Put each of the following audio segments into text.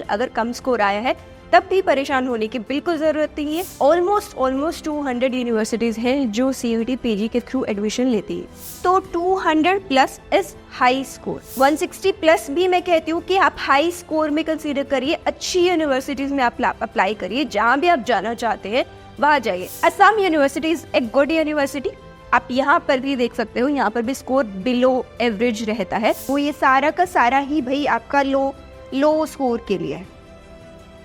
अगर कम स्कोर आया है तब भी परेशान होने की बिल्कुल ज़रूरत नहीं है। ऑलमोस्ट 200 यूनिवर्सिटीज़ हैं जो CUET PG के थ्रू एडमिशन लेती है। तो 200 plus is high score. 160 plus भी मैं कहती हूँ कि आप हाई स्कोर में कंसीडर करिए, अच्छी यूनिवर्सिटीज़ में आप अप्लाई करिए, जहाँ भी आप जाना चाहते हैं वहाँ जाइए। Assam university is a good university, आप यहाँ पर भी देख सकते हो, यहाँ पर भी स्कोर बिलो एवरेज रहता है। वो ये सारा का सारा ही भाई आपका लो स्कोर के लिए है।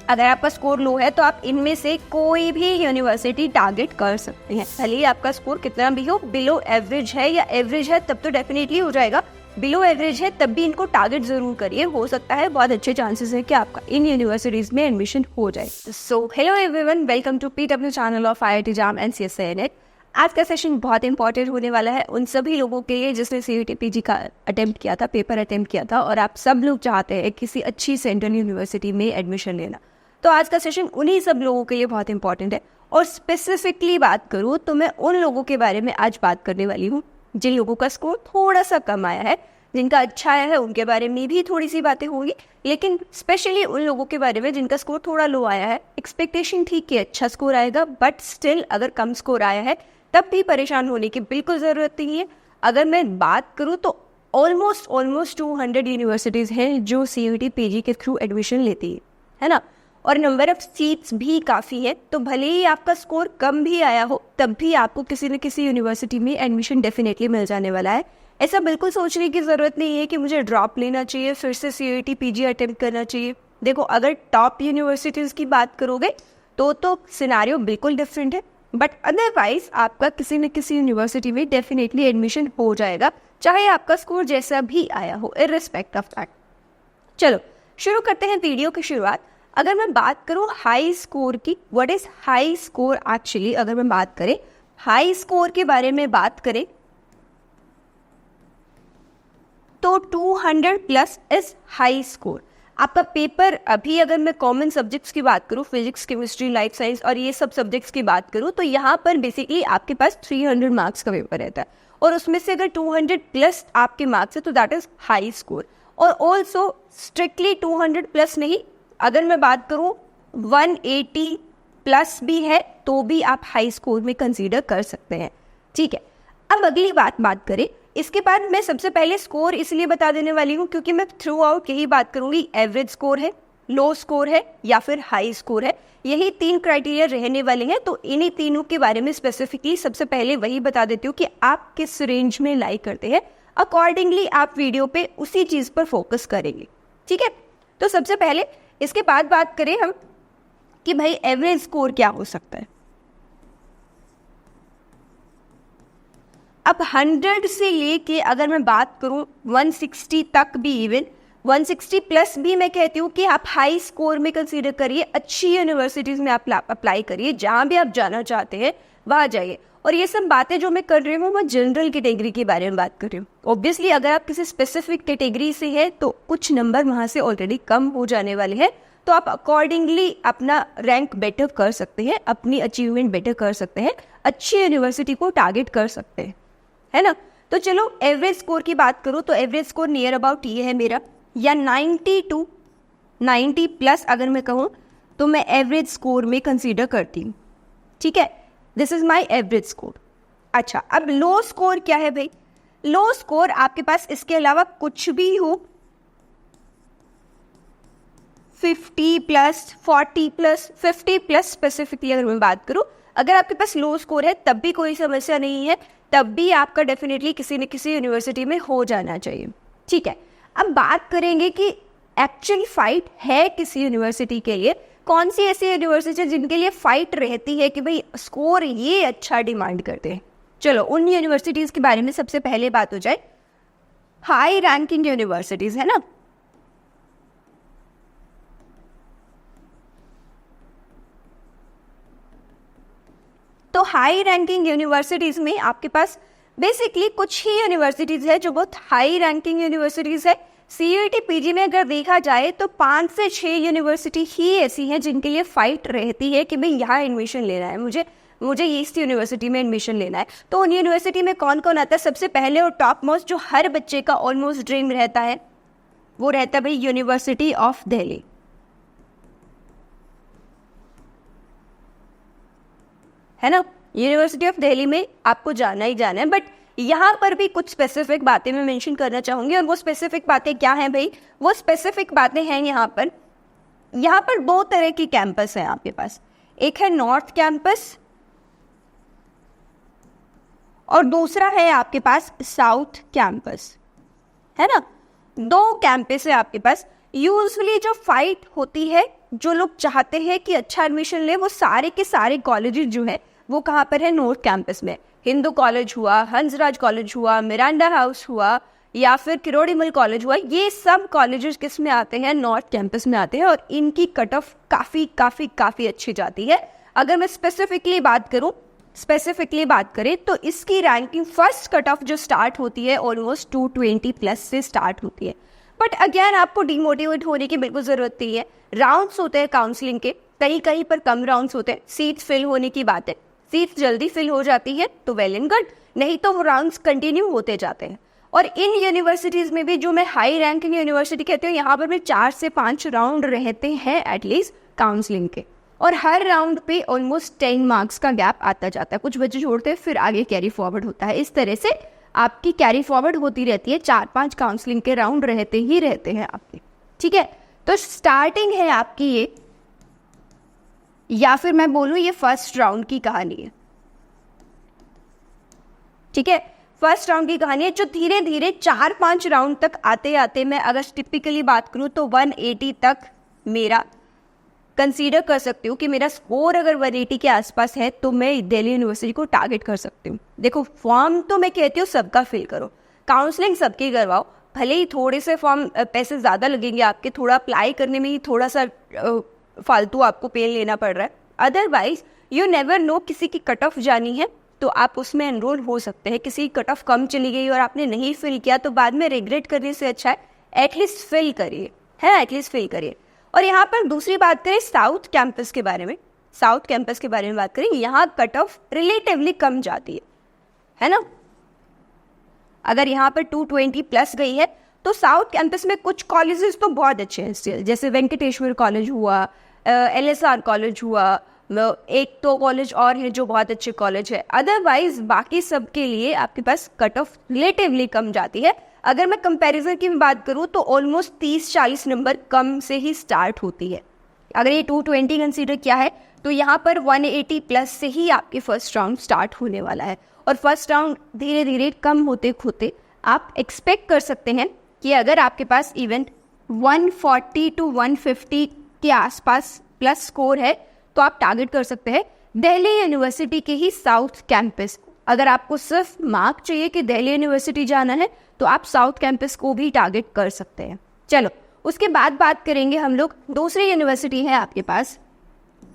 अगर आपका स्कोर लो है तो आप इनमें से कोई भी यूनिवर्सिटी टारगेट कर सकते हैं, भले ही आपका स्कोर कितना भी हो। बिलो एवरेज है या एवरेज है तब तो डेफिनेटली हो जाएगा, बिलो एवरेज है तब भी इनको टारगेट जरूर करिए, हो सकता है बहुत अच्छे चांसेस है कि आपका इन यूनिवर्सिटीज में एडमिशन हो जाए। So hello everyone, welcome to PW channel of IIT JAM and CSIR NET। आज का सेशन बहुत इंपॉर्टेंट होने वाला है उन सभी लोगों के लिए जिसने CUET PG का अटेम्प्ट किया था, पेपर अटेम्प्ट किया था, और आप सब लोग चाहते हैं किसी अच्छी सेंट्रल यूनिवर्सिटी में एडमिशन लेना। तो आज का सेशन उन्हीं सब लोगों के लिए बहुत इंपॉर्टेंट है। और स्पेसिफिकली बात करूँ तो मैं उन लोगों के बारे में आज बात करने वाली हूँ जिन लोगों का स्कोर थोड़ा सा कम आया है। जिनका अच्छा आया है उनके बारे में भी थोड़ी सी बातें होंगी, लेकिन स्पेशली उन लोगों के बारे में जिनका स्कोर थोड़ा लो आया है। एक्सपेक्टेशन थी कि अच्छा स्कोर आएगा, बट स्टिल अगर कम स्कोर आया है तब भी परेशान होने की बिल्कुल ज़रूरत नहीं है। अगर मैं बात करूँ तो ऑलमोस्ट 200 यूनिवर्सिटीज़ हैं जो CUET PG के थ्रू एडमिशन लेती है ना, और नंबर ऑफ सीट्स भी काफ़ी है। तो भले ही आपका स्कोर कम भी आया हो तब भी आपको किसी न किसी यूनिवर्सिटी में एडमिशन डेफिनेटली मिल जाने वाला है। ऐसा बिल्कुल सोचने की ज़रूरत नहीं है कि मुझे ड्रॉप लेना चाहिए, फिर से CUET PG अटेम्प्ट करना चाहिए। देखो, अगर टॉप यूनिवर्सिटीज़ की बात करोगे तो सिनारियो बिल्कुल डिफरेंट है, बट अदरवाइज आपका किसी न किसी यूनिवर्सिटी में डेफिनेटली एडमिशन हो जाएगा, चाहे आपका स्कोर जैसा भी आया हो, इररिस्पेक्ट ऑफ दैट। चलो शुरू करते हैं वीडियो की शुरुआत। अगर मैं बात करूं हाई स्कोर की, what is high score actually, अगर मैं बात करें हाई स्कोर के बारे में बात करें तो 200 प्लस इज हाई स्कोर। आपका पेपर अभी, अगर मैं कॉमन सब्जेक्ट्स की बात करूं, फिजिक्स, केमिस्ट्री, लाइफ साइंस और ये सब सब्जेक्ट्स की बात करूं, तो यहाँ पर बेसिकली आपके पास 300 मार्क्स का पेपर रहता है, और उसमें से अगर 200 प्लस आपके मार्क्स है तो दैट इज हाई स्कोर। और ऑल्सो स्ट्रिक्टली 200 प्लस नहीं, अगर मैं बात करूं 180 प्लस भी है तो भी आप हाई स्कोर में कंसीडर कर सकते हैं। ठीक है, अब अगली बात करें। इसके बाद मैं सबसे पहले स्कोर इसलिए बता देने वाली हूँ क्योंकि मैं थ्रू आउट यही बात करूंगी, एवरेज स्कोर है, लो स्कोर है या फिर हाई स्कोर है, यही 3 क्राइटेरिया रहने वाले हैं। तो इन्हीं तीनों के बारे में स्पेसिफिकली सबसे पहले वही बता देती हूँ कि आप किस रेंज में लाइक करते हैं, अकॉर्डिंगली आप वीडियो पे उसी चीज़ पर फोकस करेंगे। ठीक है, तो सबसे पहले इसके बाद बात करें हम कि भाई एवरेज स्कोर क्या हो सकता है। अब 100 से लेके अगर मैं बात करूं 160 तक भी, इवन 160 प्लस भी मैं कहती हूँ कि आप हाई स्कोर में कंसीडर करिए, अच्छी यूनिवर्सिटीज़ में आप अप्लाई करिए, जहाँ भी आप जाना चाहते हैं वहाँ जाइए। और ये सब बातें जो मैं कर रही हूँ मैं जनरल कैटेगरी के बारे में बात कर रही हूँ। ऑब्वियसली अगर आप किसी स्पेसिफिक कैटेगरी से है तो कुछ नंबर वहाँ से ऑलरेडी कम हो जाने वाले हैं, तो आप अकॉर्डिंगली अपना रैंक बेटर कर सकते हैं, अपनी अचीवमेंट बेटर कर सकते हैं, अच्छी यूनिवर्सिटी को टारगेट कर सकते हैं, है ना। तो चलो एवरेज स्कोर की बात करूँ तो एवरेज स्कोर नियर अबाउट ये है मेरा, या 90 टू 90 प्लस अगर मैं कहूँ तो मैं एवरेज स्कोर में कंसीडर करती हूँ। ठीक है, this is my average score. अच्छा, अब लो स्कोर क्या है भाई? लो स्कोर आपके पास इसके अलावा कुछ भी हो, 50 प्लस, 40 प्लस, 50 प्लस स्पेसिफिकली अगर मैं बात करूं, अगर आपके पास लो स्कोर है तब भी कोई समस्या नहीं है, तब भी आपका डेफिनेटली किसी न किसी यूनिवर्सिटी में हो जाना चाहिए। ठीक है, अब बात करेंगे कि एक्चुअली फाइट है किसी यूनिवर्सिटी के लिए, कौन सी ऐसी यूनिवर्सिटी जिनके लिए फाइट रहती है कि भाई स्कोर ये अच्छा डिमांड करते हैं। चलो उन यूनिवर्सिटीज़ के बारे में सबसे पहले बात हो जाए। हाई रैंकिंग यूनिवर्सिटीज़ है ना, तो हाई रैंकिंग यूनिवर्सिटीज़ में आपके पास बेसिकली कुछ ही यूनिवर्सिटीज़ है जो बहुत हाई रैंकिंग यूनिवर्सिटीज़ है। CUET PG में अगर देखा जाए तो 5 से 6 यूनिवर्सिटी ही ऐसी हैं जिनके लिए फ़ाइट रहती है कि भाई यहाँ एडमिशन लेना है, मुझे ईस्ट यूनिवर्सिटी में एडमिशन लेना है। तो उन यूनिवर्सिटी में कौन कौन आता है? सबसे पहले और टॉप मोस्ट जो हर बच्चे का ऑलमोस्ट ड्रीम रहता है वो रहता है भाई यूनिवर्सिटी ऑफ दिल्ली। है ना। यूनिवर्सिटी ऑफ दिल्ली में आपको जाना ही जाना है, बट यहाँ पर भी कुछ स्पेसिफिक बातें मैं मेंशन करना चाहूँगी। और वो स्पेसिफिक बातें क्या हैं भाई? वो स्पेसिफिक बातें हैं यहाँ पर 2 तरह की कैंपस है आपके पास। एक है नॉर्थ कैंपस और दूसरा है आपके पास साउथ कैंपस, है ना। 2 कैंपस है आपके पास। यूजुअली जो फाइट होती है, जो लोग चाहते हैं कि अच्छा एडमिशन ले, वो सारे के सारे कॉलेजेस जो है वो कहाँ पर है? नॉर्थ कैंपस में। हिंदू कॉलेज हुआ, हंसराज कॉलेज हुआ, मिरांडा हाउस हुआ, या फिर किरोड़ीमल कॉलेज हुआ, ये सब कॉलेजेस किस में आते हैं? नॉर्थ कैंपस में आते हैं। और इनकी कट ऑफ काफ़ी अच्छी जाती है। अगर मैं स्पेसिफिकली बात करें तो इसकी रैंकिंग फर्स्ट कट ऑफ जो स्टार्ट होती है ऑलमोस्ट 220 प्लस से स्टार्ट होती है। बट अगेन आपको डिमोटिवेट होने की बिल्कुल ज़रूरत नहीं है। राउंड्स होते हैं काउंसलिंग के, कहीं पर कम राउंड्स होते हैं। सीट्स फिल होने की बात है, सीट्स जल्दी फिल हो जाती है तो वेल एंड गुड, नहीं तो वो राउंड्स कंटिन्यू होते जाते हैं। और इन यूनिवर्सिटीज़ में भी, जो मैं हाई रैंकिंग यूनिवर्सिटी कहती हूँ, यहाँ पर भी 4 से 5 राउंड रहते हैं एटलीस्ट काउंसलिंग के। और हर राउंड पे ऑलमोस्ट 10 मार्क्स का गैप आता जाता है। कुछ बच्चे छोड़ते हैं, फिर आगे कैरी फॉरवर्ड होता है। इस तरह से आपकी कैरी फॉरवर्ड होती रहती है। 4-5 काउंसलिंग के राउंड रहते हैं आपके, ठीक है। तो स्टार्टिंग है आपकी ये, या फिर मैं बोलूँ ये फर्स्ट राउंड की कहानी है, ठीक है। फर्स्ट राउंड की कहानी है जो धीरे धीरे 4-5 राउंड तक आते आते, मैं अगर टिपिकली बात करूँ तो 180 तक मेरा कंसीडर कर सकती हूँ कि मेरा स्कोर अगर 180 के आसपास है तो मैं दिल्ली यूनिवर्सिटी को टारगेट कर सकती हूँ। देखो, फॉर्म तो मैं कहती हूँ सबका फिल करो, काउंसलिंग सबकी करवाओ, भले ही थोड़े से फॉर्म पैसे ज़्यादा लगेंगे आपके, थोड़ा अप्लाई करने में ही थोड़ा सा फालतू आपको पेन लेना पड़ रहा है। अदरवाइज यू नेवर नो, किसी की कट ऑफ जानी है तो आप उसमें एनरोल हो सकते हैं। किसी की कट ऑफ कम चली गई और आपने नहीं फिल किया तो बाद में रिग्रेट करने से अच्छा है एटलीस्ट फिल करिए, है ना, एटलीस्ट फिल करिए। और यहाँ पर दूसरी बात करें साउथ कैंपस के बारे में, बात करें, यहाँ कट ऑफ रिलेटिवली कम जाती है ना। अगर यहाँ पर 220 प्लस गई है तो साउथ कैंपस में कुछ कॉलेजेस तो बहुत अच्छे हैं स्टिल, जैसे वेंकटेश्वर कॉलेज हुआ, LSR कॉलेज हुआ, एक तो कॉलेज और है जो बहुत अच्छे कॉलेज है। अदरवाइज बाकी सब के लिए आपके पास कट ऑफ रिलेटिवली कम जाती है। अगर मैं कंपैरिजन की बात करूँ तो ऑलमोस्ट 30-40 नंबर कम से ही स्टार्ट होती है। अगर ये 220 कंसीडर किया है तो यहाँ पर 180 प्लस से ही आपके फर्स्ट राउंड स्टार्ट होने वाला है। और फर्स्ट राउंड धीरे धीरे कम होते होते आप एक्सपेक्ट कर सकते हैं कि अगर आपके पास इवन 140 to 150 के आसपास प्लस स्कोर है तो आप टारगेट कर सकते हैं दिल्ली यूनिवर्सिटी के ही साउथ कैंपस। अगर आपको सिर्फ मार्क चाहिए कि दिल्ली यूनिवर्सिटी जाना है तो आप साउथ कैंपस को भी टारगेट कर सकते हैं। चलो, उसके बाद बात करेंगे हम लोग, दूसरी यूनिवर्सिटी है आपके पास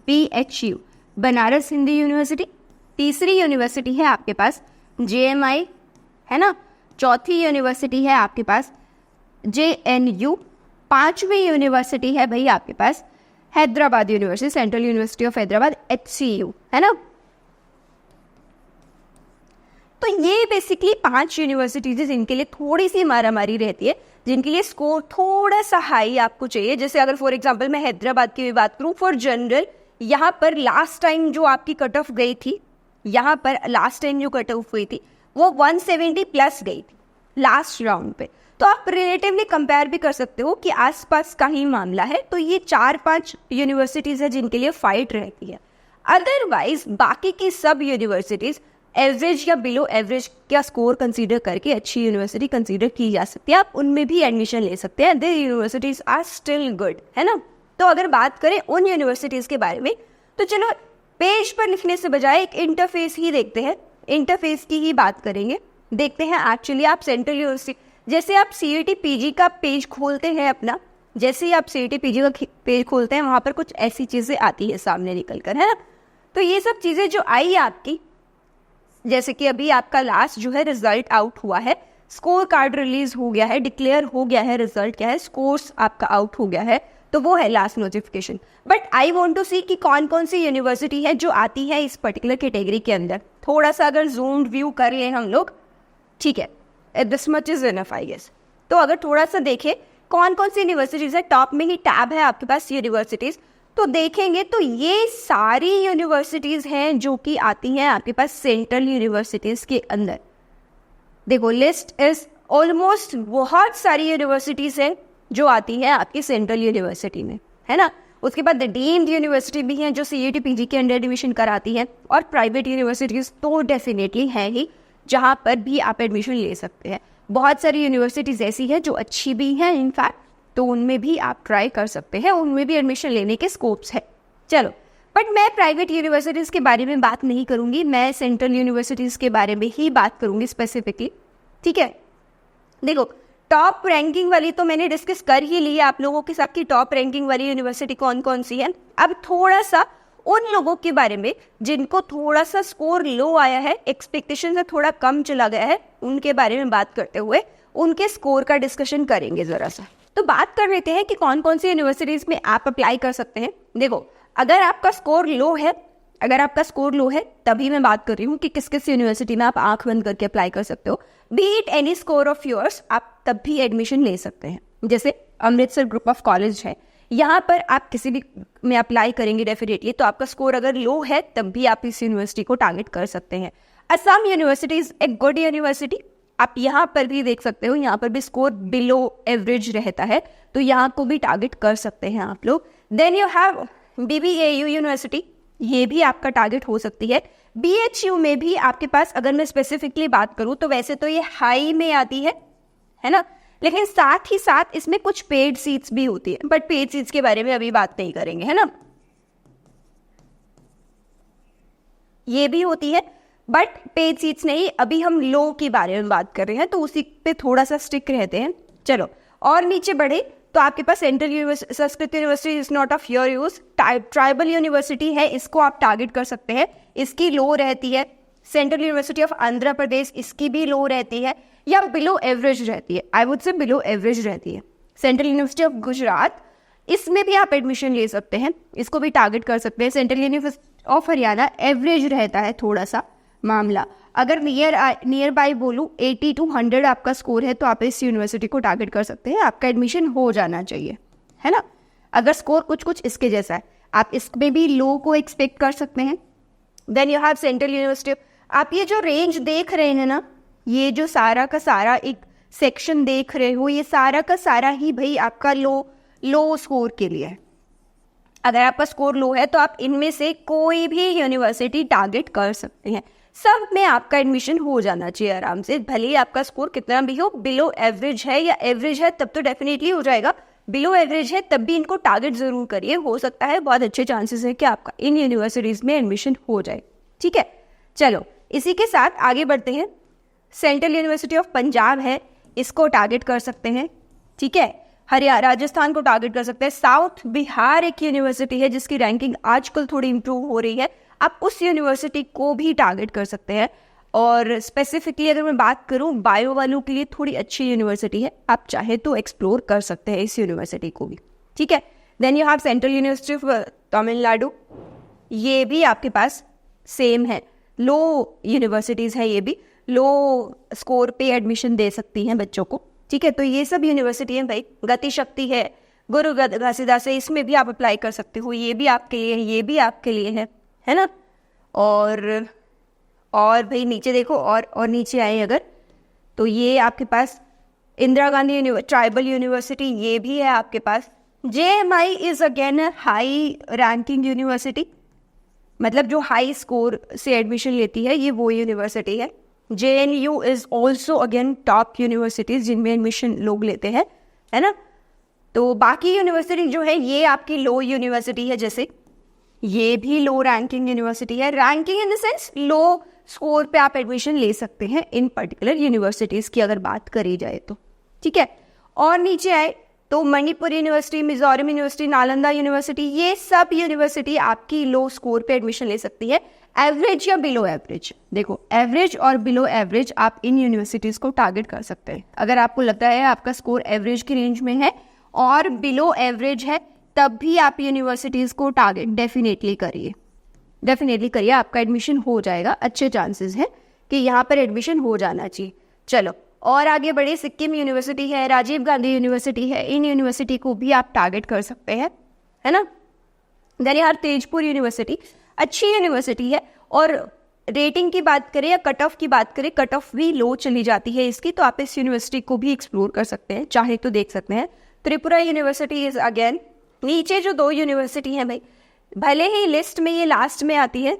BHU, बनारस हिंदू यूनिवर्सिटी। तीसरी यूनिवर्सिटी है आपके पास JMI, है ना। चौथी यूनिवर्सिटी है आपके पास JNU। 5वीं यूनिवर्सिटी है भाई आपके पास Hyderabad university, central university of Hyderabad, HCU, है ना। तो ये बेसिकली 5 यूनिवर्सिटीज है जिनके लिए थोड़ी सी मारामारी रहती है, जिनके लिए स्कोर थोड़ा सा हाई आपको चाहिए। जैसे अगर फॉर एग्जांपल मैं हैदराबाद की भी बात करूँ, फॉर जनरल यहाँ पर लास्ट टाइम जो आपकी कट ऑफ गई थी, यहाँ पर लास्ट टाइम जो कट ऑफ हुई थी वो 170 प्लस गई थी लास्ट राउंड पे। तो आप रिलेटिवली कंपेयर भी कर सकते हो कि आसपास का ही मामला है। तो ये 4-5 यूनिवर्सिटीज़ है जिनके लिए फाइट रहती है। अदरवाइज बाकी की सब यूनिवर्सिटीज़ एवरेज या बिलो एवरेज का स्कोर कंसीडर करके अच्छी यूनिवर्सिटी कंसीडर की जा सकती है, आप उनमें भी एडमिशन ले सकते हैं। The universities are still good, है ना। तो अगर बात करें उन यूनिवर्सिटीज़ के बारे में तो चलो पेज पर लिखने से बजाय एक इंटरफेस ही देखते हैं, इंटरफेस की ही बात करेंगे। देखते हैं एक्चुअली आप सेंट्रल यूनिवर्सिटी, जैसे आप CET PG का पेज खोलते हैं अपना, जैसे ही आप CET PG का पेज खोलते हैं वहाँ पर कुछ ऐसी चीज़ें आती है सामने निकल कर, है ना। तो ये सब चीज़ें जो आई आपकी, जैसे कि अभी आपका लास्ट जो है रिजल्ट आउट हुआ है, स्कोर कार्ड रिलीज हो गया है, डिक्लेयर हो गया है, रिजल्ट क्या है, स्कोर्स आपका आउट हो गया है, तो वो है last notification. But I want to see कि कौन कौन सी यूनिवर्सिटी है जो आती है इस पर्टिकुलर कैटेगरी के अंदर। थोड़ा सा अगर जूम व्यू कर लें हम लोग, ठीक है, this much is enough I guess. तो अगर थोड़ा सा देखें कौन कौन सी यूनिवर्सिटीज़ है, टॉप में ही टैब है आपके पास यूनिवर्सिटीज़, तो देखेंगे तो ये सारी यूनिवर्सिटीज़ हैं जो कि आती हैं आपके पास सेंट्रल यूनिवर्सिटीज़ के अंदर। देखो लिस्ट इज ऑलमोस्ट, बहुत सारी यूनिवर्सिटीज़ हैं जो आती है आपकी सेंट्रल यूनिवर्सिटी में, है ना। उसके बाद डीम्ड यूनिवर्सिटी भी हैं जो CUET PG के अंडर एडमिशन कराती हैं, और प्राइवेट यूनिवर्सिटीज़ तो डेफिनेटली हैं ही जहाँ पर भी आप एडमिशन ले सकते हैं। बहुत सारी यूनिवर्सिटीज़ ऐसी हैं जो अच्छी भी हैं इनफैक्ट, तो उनमें भी आप ट्राई कर सकते हैं, उनमें भी एडमिशन लेने के स्कोप्स है। चलो, बट मैं प्राइवेट यूनिवर्सिटीज़ के बारे में बात नहीं करूँगी, मैं सेंट्रल यूनिवर्सिटीज़ के बारे में ही बात करूँगी स्पेसिफिकली, ठीक है। देखो टॉप रैंकिंग वाली तो मैंने डिस्कस कर ही ली है आप लोगों के साथ कि टॉप रैंकिंग वाली यूनिवर्सिटी कौन कौन सी है। अब थोड़ा सा उन लोगों के बारे में जिनको थोड़ा सा स्कोर लो आया है, एक्सपेक्टेशन से थोड़ा कम चला गया है, उनके बारे में बात करते हुए उनके स्कोर का डिस्कशन करेंगे ज़रा सा। तो बात कर लेते हैं कि कौन कौन सी यूनिवर्सिटीज़ में आप अप्लाई कर सकते हैं। देखो अगर आपका स्कोर लो है, तभी मैं बात कर रही हूँ कि किस किस यूनिवर्सिटी में आप आंख बंद करके अप्लाई कर सकते हो। B it any score of yours, आप तब भी एडमिशन ले सकते हैं। जैसे अमृतसर ग्रुप ऑफ कॉलेज है, यहाँ पर आप किसी भी में अप्लाई करेंगे डेफिनेटली, तो आपका स्कोर अगर लो है तब भी आप इस यूनिवर्सिटी को टारगेट कर सकते हैं। Assam university is a good university, आप यहाँ पर भी देख सकते हो, यहाँ पर भी स्कोर बिलो एवरेज रहता है, तो यहाँ को भी टारगेट कर सकते हैं आप लोग। Then you have BBAU university, ये भी आपका टारगेट हो सकती है। BHU में भी आपके पास, अगर मैं स्पेसिफिकली बात करूँ तो वैसे तो ये हाई में आती है ना, लेकिन साथ ही साथ इसमें कुछ पेड सीट्स भी होती है, बट पेड सीट्स के बारे में अभी बात नहीं करेंगे, है ना। ये भी होती है बट पेड सीट्स नहीं, अभी हम लो के बारे में बात कर रहे हैं, तो उसी पे थोड़ा सा स्टिक रहते हैं। चलो और नीचे बढ़े तो आपके पास central university, Sanskrit university is not of your use. Tribal university है, इसको आप टारगेट कर सकते हैं, इसकी लो रहती है। Central university of Andhra Pradesh, इसकी भी लो रहती है या बिलो एवरेज रहती है, I would say below average रहती है। सेंट्रल यूनिवर्सिटी ऑफ गुजरात, इसमें भी आप एडमिशन ले सकते हैं, इसको भी टारगेट कर सकते हैं। Central university of Haryana, average रहता है थोड़ा सा मामला। अगर नियर बाई बोलूँ 80 to 100 आपका स्कोर है तो आप इस यूनिवर्सिटी को टारगेट कर सकते हैं, आपका एडमिशन हो जाना चाहिए, है ना। अगर स्कोर कुछ इसके जैसा है, आप इसमें भी लो को एक्सपेक्ट कर सकते हैं। Then you have central university, आप ये जो रेंज देख रहे हैं ना, ये जो सारा का सारा एक सेक्शन देख रहे हो, ये सारा का सारा ही भाई आपका लो स्कोर के लिए है। अगर आपका स्कोर लो है तो आप इनमें से कोई भी यूनिवर्सिटी टारगेट कर सकते हैं, सब में आपका एडमिशन हो जाना चाहिए आराम से, भले ही आपका स्कोर कितना भी हो। बिलो एवरेज है या एवरेज है तब तो डेफिनेटली हो जाएगा, बिलो एवरेज है तब भी इनको टारगेट जरूर करिए, हो सकता है बहुत अच्छे चांसेस है कि आपका इन यूनिवर्सिटीज़ में एडमिशन हो जाए, ठीक है। चलो इसी के साथ आगे बढ़ते हैं। सेंट्रल यूनिवर्सिटी ऑफ पंजाब है, इसको टारगेट कर सकते हैं, ठीक है। हरियाणा, राजस्थान को टारगेट कर सकते हैं। साउथ बिहार एक यूनिवर्सिटी है जिसकी रैंकिंग आजकल थोड़ी इंप्रूव हो रही है, आप उस यूनिवर्सिटी को भी टारगेट कर सकते हैं। और स्पेसिफिकली अगर मैं बात करूं बायो वालों के लिए थोड़ी अच्छी यूनिवर्सिटी है, आप चाहे तो एक्सप्लोर कर सकते हैं इस यूनिवर्सिटी को भी, ठीक है। Then you have central university of Tamil Nadu, ये भी आपके पास सेम है, लो यूनिवर्सिटीज़ है, ये भी लो स्कोर पे एडमिशन दे सकती हैं बच्चों को, ठीक है। तो ये सब यूनिवर्सिटी हैं भाई। गति शक्ति है, गुरु घासीदास है, इसमें भी आप अप्लाई कर सकते हो, ये भी आपके लिए है, ये भी आपके लिए है ना। और भाई नीचे देखो, और नीचे आए अगर तो ये आपके पास इंदिरा गांधी ट्राइबल यूनिवर्सिटी, ये भी है आपके पास। JMI is again a high ranking university, मतलब जो हाई स्कोर से एडमिशन लेती है ये वो यूनिवर्सिटी है। JNU is also again top universities जिनमें एडमिशन लोग लेते हैं, है ना। तो बाकी यूनिवर्सिटी जो है ये आपकी लो यूनिवर्सिटी है, जैसे ये भी लो रैंकिंग यूनिवर्सिटी है। Ranking in the sense low score पे आप एडमिशन ले सकते हैं इन पर्टिकुलर यूनिवर्सिटीज़ की अगर बात करी जाए तो, ठीक है। और नीचे आए तो Manipur university, Mizoram university, Nalanda university, ये सब यूनिवर्सिटी आपकी लो स्कोर पे एडमिशन ले सकती है। एवरेज या बिलो एवरेज, देखो एवरेज और बिलो एवरेज आप इन यूनिवर्सिटीज़ को टारगेट कर सकते हैं। अगर आपको लगता है आपका स्कोर एवरेज की रेंज में है और बिलो एवरेज है तब भी आप यूनिवर्सिटीज़ को टारगेट डेफिनेटली करिए, आपका एडमिशन हो जाएगा, अच्छे चांसेस हैं कि यहाँ पर एडमिशन हो जाना चाहिए। चलो और आगे बढ़े, सिक्किम यूनिवर्सिटी है, राजीव गांधी यूनिवर्सिटी है, इन यूनिवर्सिटी को भी आप टारगेट कर सकते हैं, है ना। दरियार तेजपुर यूनिवर्सिटी अच्छी यूनिवर्सिटी है, और रेटिंग की बात करें या कट ऑफ की बात करें, कट ऑफ भी लो चली जाती है इसकी, तो आप इस यूनिवर्सिटी को भी एक्सप्लोर कर सकते हैं, चाहे तो देख सकते हैं। त्रिपुरा यूनिवर्सिटी इज अगेन, नीचे जो 2 यूनिवर्सिटी हैं भाई, भले ही लिस्ट में ये लास्ट में आती है,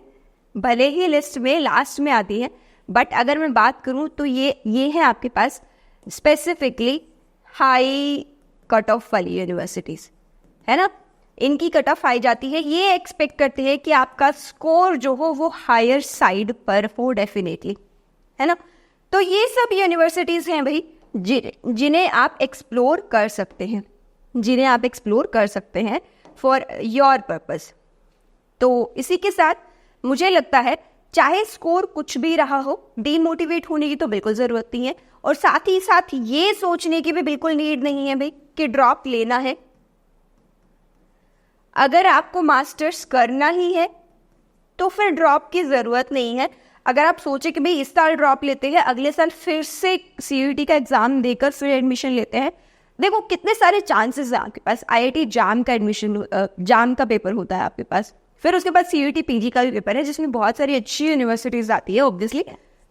भले ही लिस्ट में लास्ट में आती है, बट अगर मैं बात करूं तो ये है आपके पास स्पेसिफिकली हाई कट ऑफ वाली यूनिवर्सिटीज़, है ना। इनकी कट ऑफ आई जाती है, ये एक्सपेक्ट करते हैं कि आपका स्कोर जो हो वो हायर साइड पर हो डेफिनेटली, है ना। तो ये सब यूनिवर्सिटीज़ हैं भाई जिन्हें आप एक्सप्लोर कर सकते हैं, जिन्हें आप एक्सप्लोर कर सकते हैं फॉर योर पर्पस। तो इसी के साथ मुझे लगता है चाहे स्कोर कुछ भी रहा हो, डीमोटिवेट होने की तो बिल्कुल ज़रूरत नहीं है, और साथ ही साथ ये सोचने की भी बिल्कुल नीड नहीं है भाई कि ड्रॉप लेना है। अगर आपको मास्टर्स करना ही है तो फिर ड्रॉप की ज़रूरत नहीं है। अगर आप सोचे कि भाई इस साल ड्रॉप लेते हैं, अगले साल फिर से सीयूईटी का एग्ज़ाम देकर फिर एडमिशन लेते हैं, देखो कितने सारे चांसेस हैं आपके पास। आईआईटी जाम का जाम का पेपर होता है आपके पास, फिर उसके बाद सीयूईटी पीजी का भी पेपर है जिसमें बहुत सारी अच्छी यूनिवर्सिटीज़ आती है ऑब्वियसली,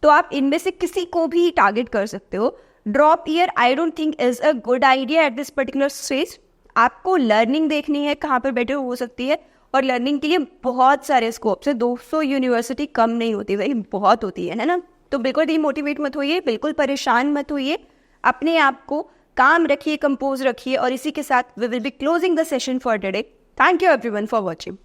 तो आप इनमें से किसी को भी टारगेट कर सकते हो। Drop year I don't think is a good idea at this particular stage. आपको लर्निंग देखनी है कहाँ पर बेटर हो सकती है, और लर्निंग के लिए बहुत सारे स्कोप्स है। 200 यूनिवर्सिटी कम नहीं होती भाई, बहुत होती है ना। तो बिल्कुल डीमोटिवेट मत होइए, बिल्कुल परेशान मत होइए, अपने आप को काम रखिए, कंपोज रखिए, और इसी के साथ we will be closing the session for today. Thank you everyone for watching.